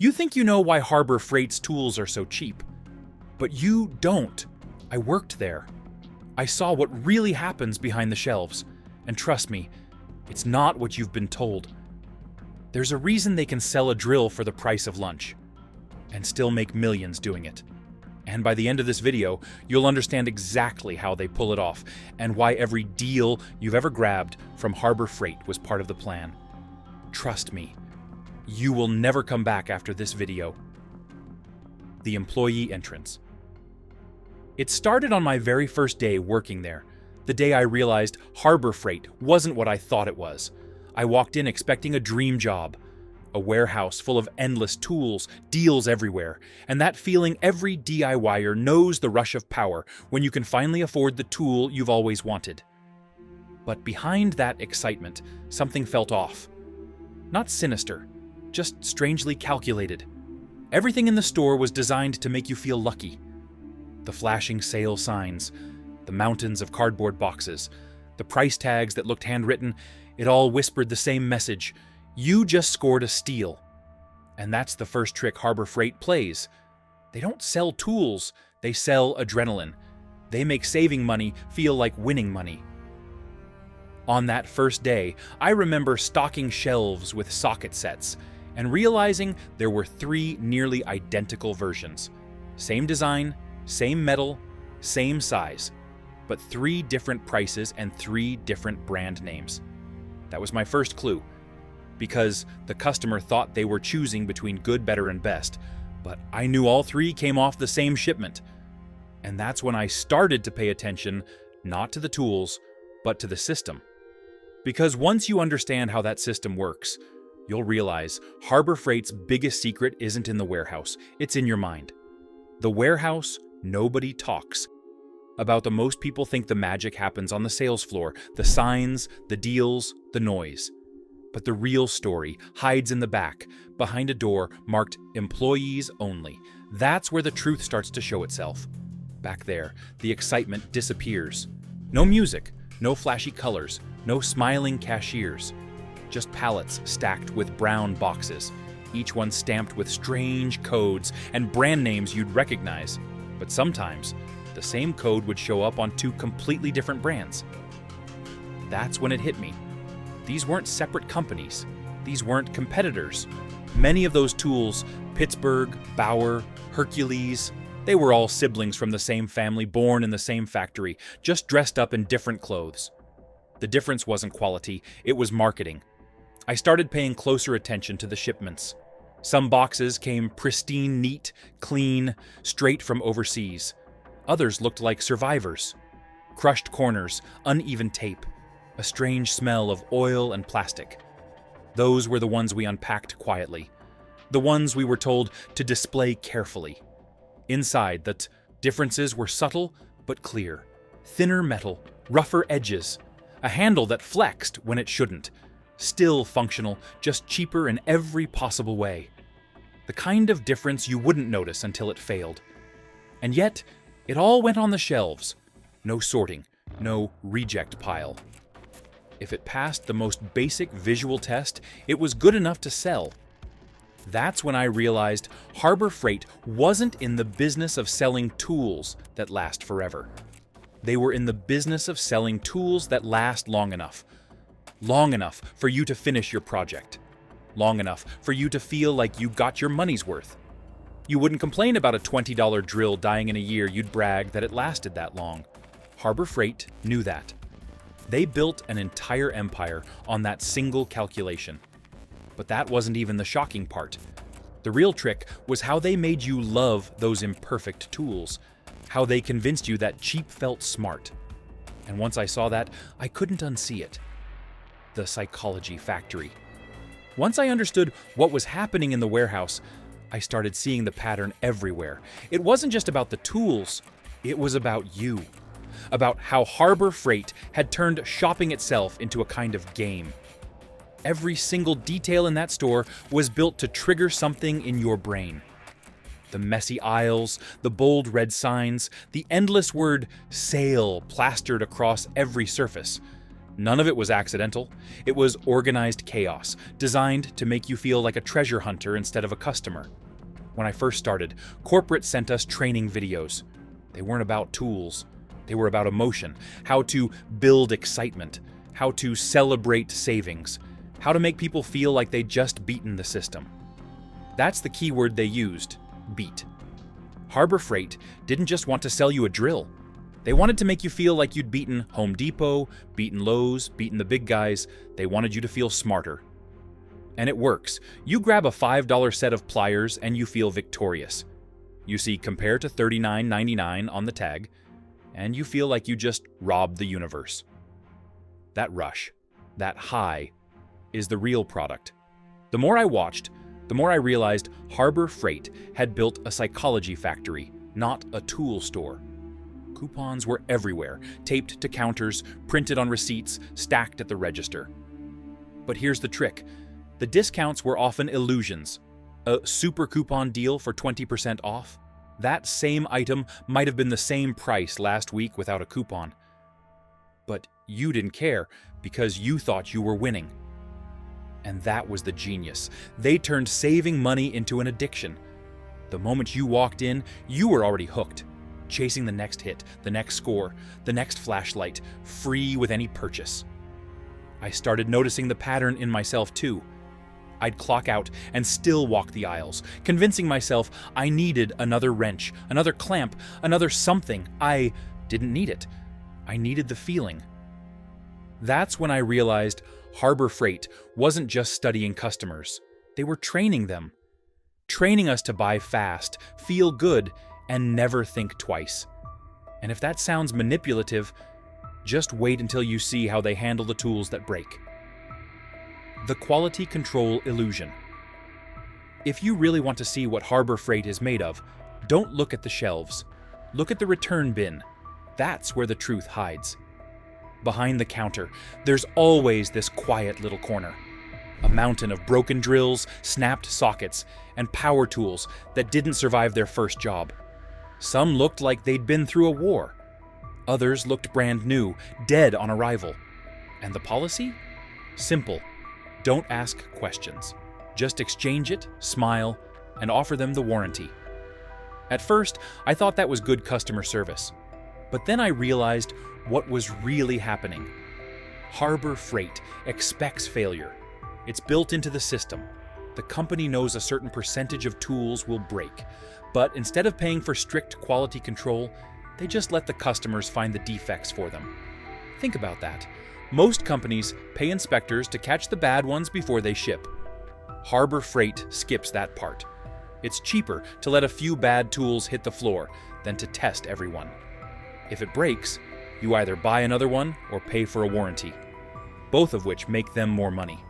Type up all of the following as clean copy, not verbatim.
You think you know why Harbor Freight's tools are so cheap. But you don't. I worked there. I saw what really happens behind the shelves. And trust me, it's not what you've been told. There's a reason they can sell a drill for the price of lunch. And still make millions doing it. And by the end of this video, you'll understand exactly how they pull it off and why every deal you've ever grabbed from Harbor Freight was part of the plan. Trust me, you will never come back after this video. The employee entrance. It started on my very first day working there, the day I realized Harbor Freight wasn't what I thought it was. I walked in expecting a dream job. A warehouse full of endless tools, deals everywhere, and that feeling every DIYer knows the rush of power when you can finally afford the tool you've always wanted. But behind that excitement, something felt off. Not sinister, just strangely calculated. Everything in the store was designed to make you feel lucky. The flashing sale signs, the mountains of cardboard boxes, the price tags that looked handwritten, it all whispered the same message. You just scored a steal. And that's the first trick Harbor Freight plays. They don't sell tools, they sell adrenaline. They make saving money feel like winning money. On that first day, I remember stocking shelves with socket sets and realizing there were 3 nearly identical versions. Same design, same metal, same size, but 3 different prices and 3 different brand names. That was my first clue. Because the customer thought they were choosing between good, better, and best, but I knew all 3 came off the same shipment. And that's when I started to pay attention, not to the tools, but to the system. Because once you understand how that system works, you'll realize Harbor Freight's biggest secret isn't in the warehouse, it's in your mind. The warehouse, nobody talks about. The most people think the magic happens on the sales floor, the signs, the deals, the noise. But the real story hides in the back, behind a door marked Employees Only. That's where the truth starts to show itself. Back there, the excitement disappears. No music, no flashy colors, no smiling cashiers. Just pallets stacked with brown boxes, each one stamped with strange codes and brand names you'd recognize. But sometimes, the same code would show up on 2 completely different brands. That's when it hit me. These weren't separate companies. These weren't competitors. Many of those tools, Pittsburgh, Bauer, Hercules, they were all siblings from the same family, born in the same factory, just dressed up in different clothes. The difference wasn't quality, it was marketing. I started paying closer attention to the shipments. Some boxes came pristine, neat, clean, straight from overseas. Others looked like survivors. Crushed corners, uneven tape. A strange smell of oil and plastic. Those were the ones we unpacked quietly. The ones we were told to display carefully. Inside, the differences were subtle but clear. Thinner metal, rougher edges. A handle that flexed when it shouldn't. Still functional, just cheaper in every possible way. The kind of difference you wouldn't notice until it failed. And yet, it all went on the shelves. No sorting, no reject pile. If it passed the most basic visual test, it was good enough to sell. That's when I realized Harbor Freight wasn't in the business of selling tools that last forever. They were in the business of selling tools that last long enough. Long enough for you to finish your project. Long enough for you to feel like you got your money's worth. You wouldn't complain about a $20 drill dying in a year, you'd brag that it lasted that long. Harbor Freight knew that. They built an entire empire on that single calculation. But that wasn't even the shocking part. The real trick was how they made you love those imperfect tools, how they convinced you that cheap felt smart. And once I saw that, I couldn't unsee it. The psychology factory. Once I understood what was happening in the warehouse, I started seeing the pattern everywhere. It wasn't just about the tools, it was about you. About how Harbor Freight had turned shopping itself into a kind of game. Every single detail in that store was built to trigger something in your brain. The messy aisles, the bold red signs, the endless word "sale" plastered across every surface. None of it was accidental. It was organized chaos, designed to make you feel like a treasure hunter instead of a customer. When I first started, corporate sent us training videos. They weren't about tools. They were about emotion, how to build excitement, how to celebrate savings, how to make people feel like they'd just beaten the system. That's the key word they used, beat. Harbor Freight didn't just want to sell you a drill. They wanted to make you feel like you'd beaten Home Depot, beaten Lowe's, beaten the big guys. They wanted you to feel smarter. And it works. You grab a $5 set of pliers and you feel victorious. You see compare to $39.99 on the tag, and you feel like you just robbed the universe. That rush, that high, is the real product. The more I watched, the more I realized Harbor Freight had built a psychology factory, not a tool store. Coupons were everywhere, taped to counters, printed on receipts, stacked at the register. But here's the trick. The discounts were often illusions. A super coupon deal for 20% off? That same item might have been the same price last week without a coupon. But you didn't care because you thought you were winning. And that was the genius. They turned saving money into an addiction. The moment you walked in, you were already hooked, chasing the next hit, the next score, the next flashlight, free with any purchase. I started noticing the pattern in myself too. I'd clock out and still walk the aisles, convincing myself I needed another wrench, another clamp, another something. I didn't need it. I needed the feeling. That's when I realized Harbor Freight wasn't just studying customers. They were training them. Training us to buy fast, feel good, and never think twice. And if that sounds manipulative, just wait until you see how they handle the tools that break. The quality control illusion. If you really want to see what Harbor Freight is made of, don't look at the shelves. Look at the return bin. That's where the truth hides. Behind the counter, there's always this quiet little corner. A mountain of broken drills, snapped sockets, and power tools that didn't survive their first job. Some looked like they'd been through a war. Others looked brand new, dead on arrival. And the policy? Simple. Don't ask questions. Just exchange it, smile, and offer them the warranty. At first, I thought that was good customer service. But then I realized what was really happening. Harbor Freight expects failure. It's built into the system. The company knows a certain percentage of tools will break, but instead of paying for strict quality control, they just let the customers find the defects for them. Think about that. Most companies pay inspectors to catch the bad ones before they ship. Harbor Freight skips that part. It's cheaper to let a few bad tools hit the floor than to test everyone. If it breaks, you either buy another one or pay for a warranty, both of which make them more money.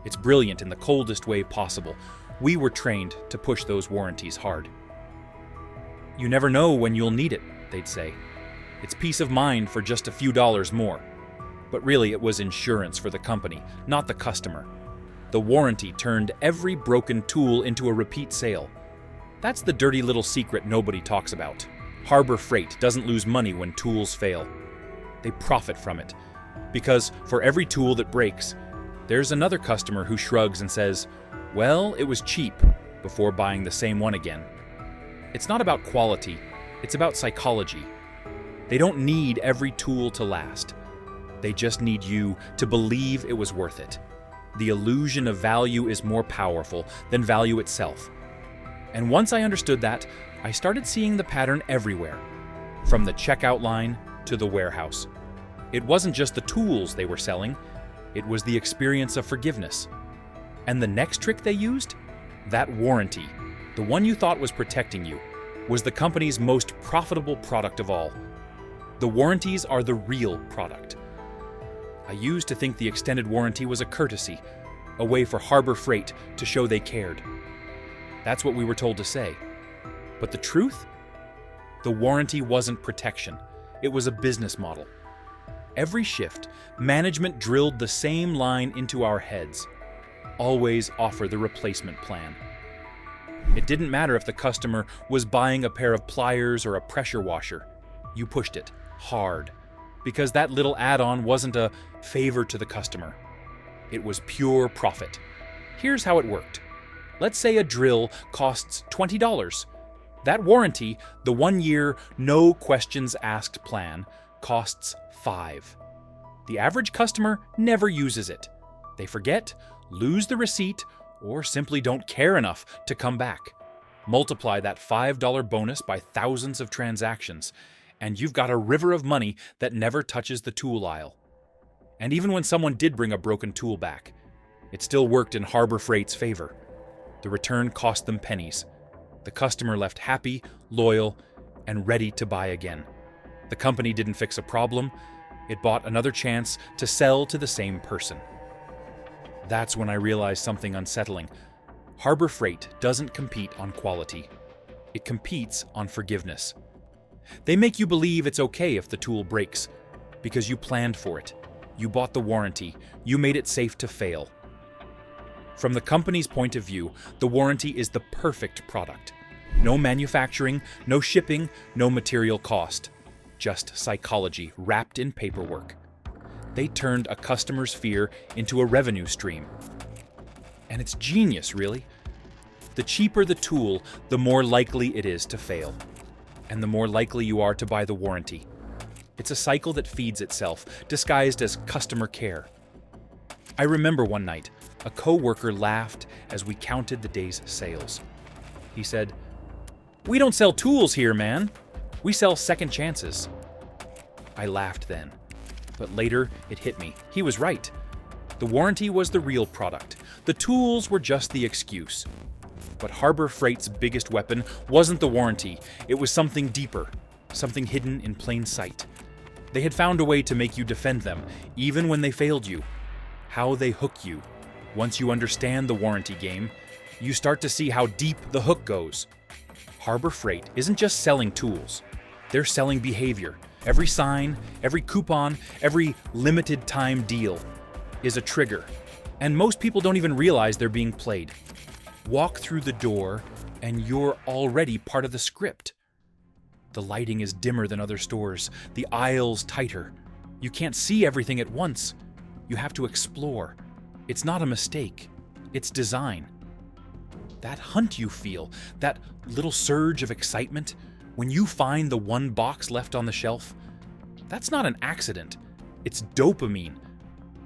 It's brilliant in the coldest way possible. We were trained to push those warranties hard. You never know when you'll need it, they'd say. It's peace of mind for just a few dollars more. But really, it was insurance for the company, not the customer. The warranty turned every broken tool into a repeat sale. That's the dirty little secret nobody talks about. Harbor Freight doesn't lose money when tools fail. They profit from it. Because for every tool that breaks, there's another customer who shrugs and says, "Well, it was cheap," before buying the same one again. It's not about quality, it's about psychology. They don't need every tool to last. They just need you to believe it was worth it. The illusion of value is more powerful than value itself. And once I understood that, I started seeing the pattern everywhere, from the checkout line to the warehouse. It wasn't just the tools they were selling, it was the experience of forgiveness. And the next trick they used? That warranty, the one you thought was protecting you, was the company's most profitable product of all. The warranties are the real product. I used to think the extended warranty was a courtesy, a way for Harbor Freight to show they cared. That's what we were told to say. But the truth? The warranty wasn't protection. It was a business model. Every shift, management drilled the same line into our heads. Always offer the replacement plan. It didn't matter if the customer was buying a pair of pliers or a pressure washer. You pushed it hard. because that little add-on wasn't a favor to the customer. It was pure profit. Here's how it worked. Let's say a drill costs $20. That warranty, the 1-year, no questions asked plan, costs $5. The average customer never uses it. They forget, lose the receipt, or simply don't care enough to come back. Multiply that $5 bonus by thousands of transactions, and you've got a river of money that never touches the tool aisle. And even when someone did bring a broken tool back, it still worked in Harbor Freight's favor. The return cost them pennies. The customer left happy, loyal, and ready to buy again. The company didn't fix a problem. It bought another chance to sell to the same person. That's when I realized something unsettling. Harbor Freight doesn't compete on quality. It competes on forgiveness. They make you believe it's okay if the tool breaks, because you planned for it. You bought the warranty. You made it safe to fail. From the company's point of view, the warranty is the perfect product. No manufacturing, no shipping, no material cost. Just psychology wrapped in paperwork. They turned a customer's fear into a revenue stream. And it's genius, really. The cheaper the tool, the more likely it is to fail. And the more likely you are to buy the warranty. It's a cycle that feeds itself, disguised as customer care. I remember one night, a co-worker laughed as we counted the day's sales. He said, "We don't sell tools here, man. We sell second chances." I laughed then, but later it hit me. He was right. The warranty was the real product. The tools were just the excuse. But Harbor Freight's biggest weapon wasn't the warranty. It was something deeper, something hidden in plain sight. They had found a way to make you defend them, even when they failed you. How they hook you. Once you understand the warranty game, you start to see how deep the hook goes. Harbor Freight isn't just selling tools. They're selling behavior. Every sign, every coupon, every limited time deal is a trigger. And most people don't even realize they're being played. Walk through the door and you're already part of the script. The lighting is dimmer than other stores, the aisles tighter. You can't see everything at once. You have to explore. It's not a mistake. It's design. That hunt you feel, that little surge of excitement, when you find the one box left on the shelf, that's not an accident. It's dopamine.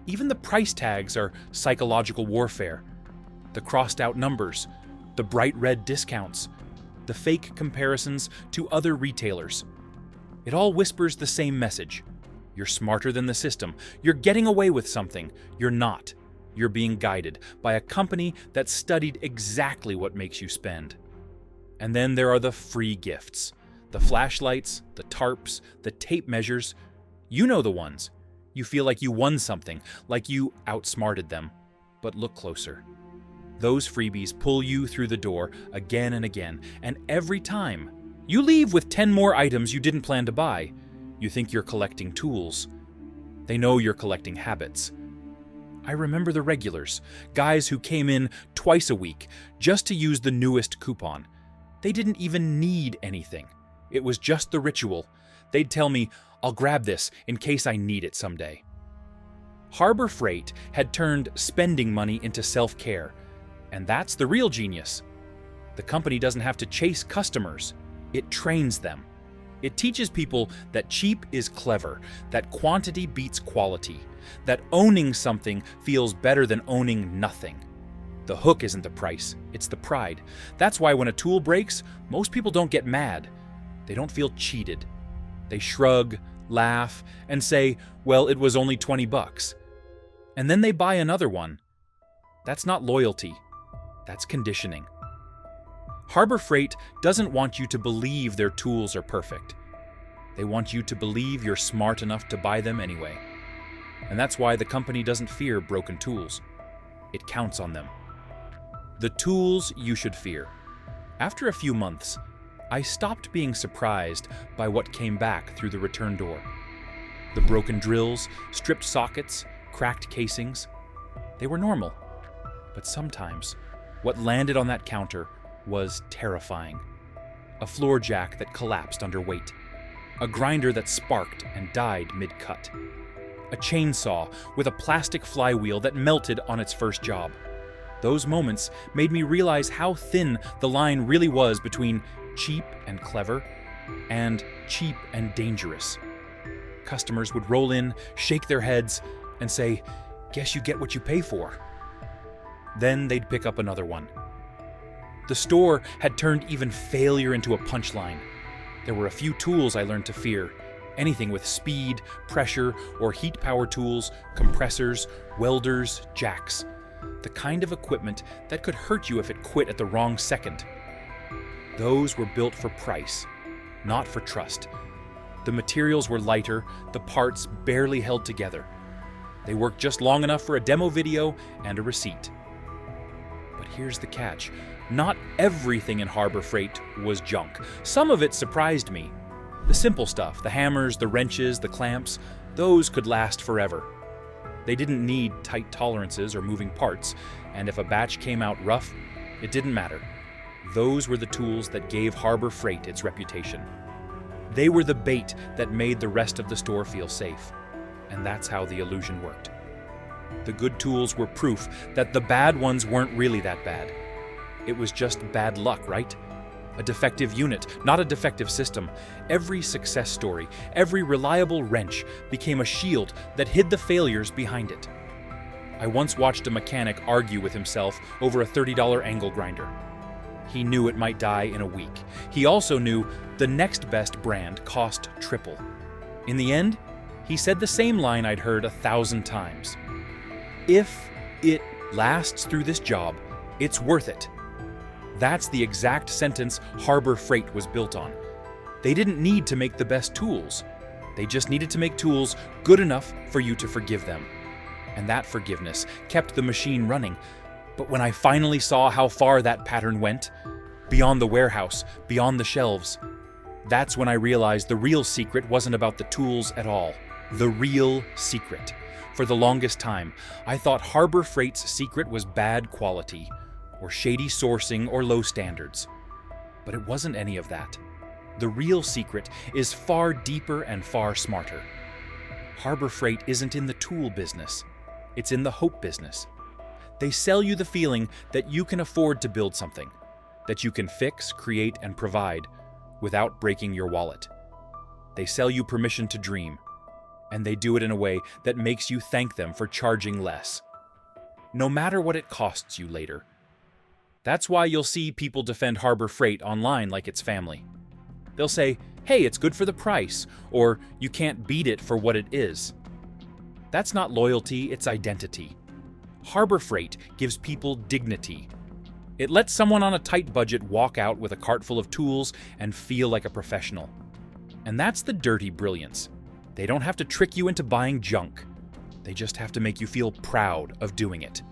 Even the price tags are psychological warfare. The crossed out numbers, the bright red discounts, the fake comparisons to other retailers. It all whispers the same message. You're smarter than the system. You're getting away with something. You're not. You're being guided by a company that studied exactly what makes you spend. And then there are the free gifts. The flashlights, the tarps, the tape measures. You know the ones. You feel like you won something, like you outsmarted them. But look closer. Those freebies pull you through the door again and again, and every time you leave with 10 more items you didn't plan to buy. You think you're collecting tools. They know you're collecting habits. I remember the regulars, guys who came in twice a week just to use the newest coupon. They didn't even need anything. It was just the ritual. They'd tell me, "I'll grab this in case I need it someday." Harbor Freight had turned spending money into self-care, and that's the real genius. The company doesn't have to chase customers. It trains them. It teaches people that cheap is clever, that quantity beats quality, that owning something feels better than owning nothing. The hook isn't the price, it's the pride. That's why when a tool breaks, most people don't get mad. They don't feel cheated. They shrug, laugh, and say, "Well, it was only $20." And then they buy another one. That's not loyalty. That's conditioning. Harbor Freight doesn't want you to believe their tools are perfect. They want you to believe you're smart enough to buy them anyway. And that's why the company doesn't fear broken tools. It counts on them. The tools you should fear. After a few months, I stopped being surprised by what came back through the return door. The broken drills, stripped sockets, cracked casings. They were normal. But sometimes, what landed on that counter was terrifying. A floor jack that collapsed under weight. A grinder that sparked and died mid-cut. A chainsaw with a plastic flywheel that melted on its first job. Those moments made me realize how thin the line really was between cheap and clever and cheap and dangerous. Customers would roll in, shake their heads, and say, "Guess you get what you pay for." Then they'd pick up another one. The store had turned even failure into a punchline. There were a few tools I learned to fear. Anything with speed, pressure, or heat power tools, compressors, welders, jacks. The kind of equipment that could hurt you if it quit at the wrong second. Those were built for price, not for trust. The materials were lighter, the parts barely held together. They worked just long enough for a demo video and a receipt. But here's the catch. Not everything in Harbor Freight was junk. Some of it surprised me. The simple stuff, the hammers, the wrenches, the clamps, those could last forever. They didn't need tight tolerances or moving parts, and if a batch came out rough, it didn't matter. Those were the tools that gave Harbor Freight its reputation. They were the bait that made the rest of the store feel safe, and that's how the illusion worked. The good tools were proof that the bad ones weren't really that bad. It was just bad luck, right? A defective unit, not a defective system. Every success story, every reliable wrench became a shield that hid the failures behind it. I once watched a mechanic argue with himself over a $30 angle grinder. He knew it might die in a week. He also knew the next best brand cost triple. In the end, he said the same line I'd heard 1,000 times. "If it lasts through this job, it's worth it." That's the exact sentence Harbor Freight was built on. They didn't need to make the best tools. They just needed to make tools good enough for you to forgive them. And that forgiveness kept the machine running. But when I finally saw how far that pattern went, beyond the warehouse, beyond the shelves, that's when I realized the real secret wasn't about the tools at all. The real secret. For the longest time, I thought Harbor Freight's secret was bad quality, or shady sourcing, or low standards. But it wasn't any of that. The real secret is far deeper and far smarter. Harbor Freight isn't in the tool business. It's in the hope business. They sell you the feeling that you can afford to build something, that you can fix, create, and provide without breaking your wallet. They sell you permission to dream, and they do it in a way that makes you thank them for charging less, no matter what it costs you later. That's why you'll see people defend Harbor Freight online like it's family. They'll say, "Hey, it's good for the price," or "You can't beat it for what it is." That's not loyalty, it's identity. Harbor Freight gives people dignity. It lets someone on a tight budget walk out with a cart full of tools and feel like a professional. And that's the dirty brilliance. They don't have to trick you into buying junk. They just have to make you feel proud of doing it.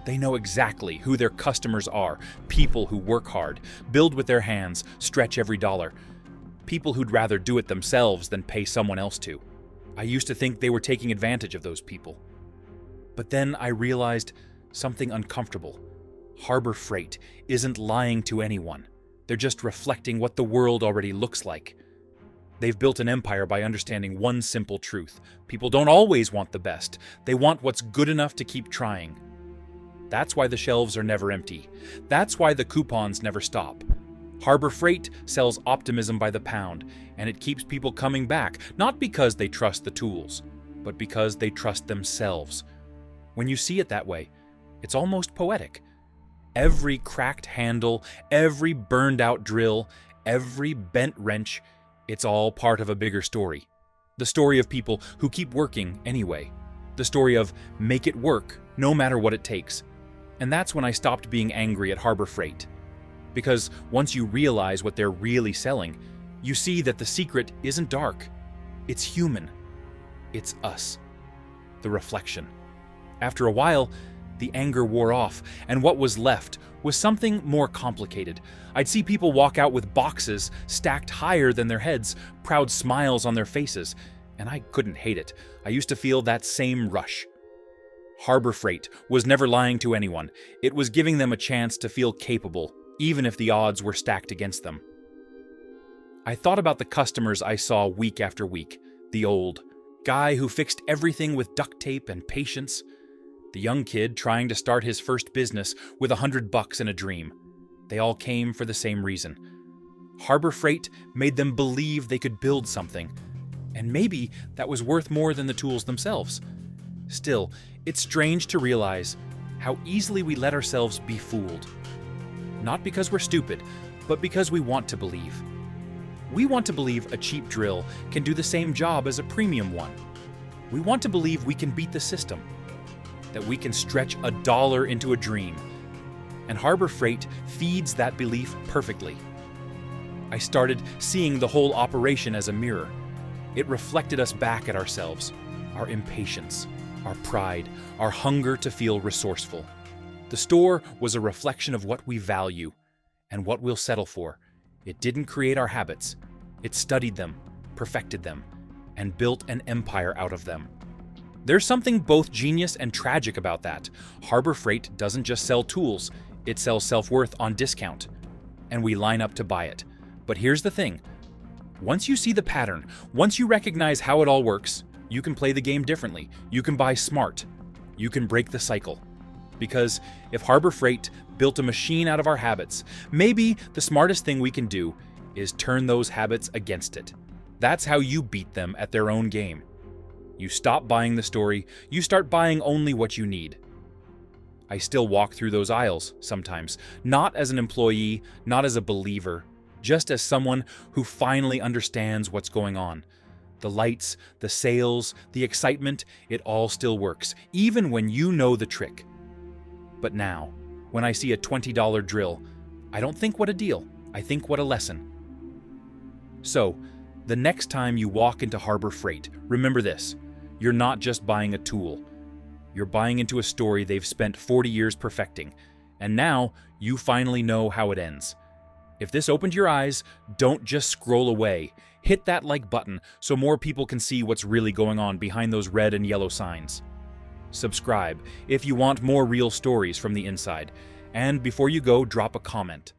They know exactly who their customers are, people who work hard, build with their hands, stretch every dollar. People who'd rather do it themselves than pay someone else to. I used to think they were taking advantage of those people. But then I realized something uncomfortable. Harbor Freight isn't lying to anyone. They're just reflecting what the world already looks like. They've built an empire by understanding one simple truth. People don't always want the best. They want what's good enough to keep trying. That's why the shelves are never empty. That's why the coupons never stop. Harbor Freight sells optimism by the pound, and it keeps people coming back, not because they trust the tools, but because they trust themselves. When you see it that way, it's almost poetic. Every cracked handle, every burned out drill, every bent wrench, it's all part of a bigger story. The story of people who keep working anyway. The story of make it work, no matter what it takes. And that's when I stopped being angry at Harbor Freight. Because once you realize what they're really selling, you see that the secret isn't dark. It's human. It's us. The reflection. After a while, the anger wore off, and what was left was something more complicated. I'd see people walk out with boxes stacked higher than their heads, proud smiles on their faces, and I couldn't hate it. I used to feel that same rush. Harbor Freight was never lying to anyone. It was giving them a chance to feel capable, even if the odds were stacked against them. I thought about the customers I saw week after week. The old guy who fixed everything with duct tape and patience. The young kid trying to start his first business with $100 and a dream. They all came for the same reason. Harbor Freight made them believe they could build something. And maybe that was worth more than the tools themselves. Still, it's strange to realize how easily we let ourselves be fooled. Not because we're stupid, but because we want to believe. We want to believe a cheap drill can do the same job as a premium one. We want to believe we can beat the system, that we can stretch $1 into a dream. And Harbor Freight feeds that belief perfectly. I started seeing the whole operation as a mirror. It reflected us back at ourselves, our impatience, our pride, our hunger to feel resourceful. The store was a reflection of what we value and what we'll settle for. It didn't create our habits. It studied them, perfected them, and built an empire out of them. There's something both genius and tragic about that. Harbor Freight doesn't just sell tools, it sells self-worth on discount. And we line up to buy it. But here's the thing. Once you see the pattern, once you recognize how it all works, you can play the game differently. You can buy smart. You can break the cycle. Because if Harbor Freight built a machine out of our habits, maybe the smartest thing we can do is turn those habits against it. That's how you beat them at their own game. You stop buying the story, you start buying only what you need. I still walk through those aisles sometimes, not as an employee, not as a believer, just as someone who finally understands what's going on. The lights, the sales, the excitement, it all still works, even when you know the trick. But now, when I see a $20 drill, I don't think what a deal, I think what a lesson. So, the next time you walk into Harbor Freight, remember this: you're not just buying a tool. You're buying into a story they've spent 40 years perfecting, and now you finally know how it ends. If this opened your eyes, don't just scroll away. Hit that like button so more people can see what's really going on behind those red and yellow signs. Subscribe if you want more real stories from the inside, and before you go, drop a comment.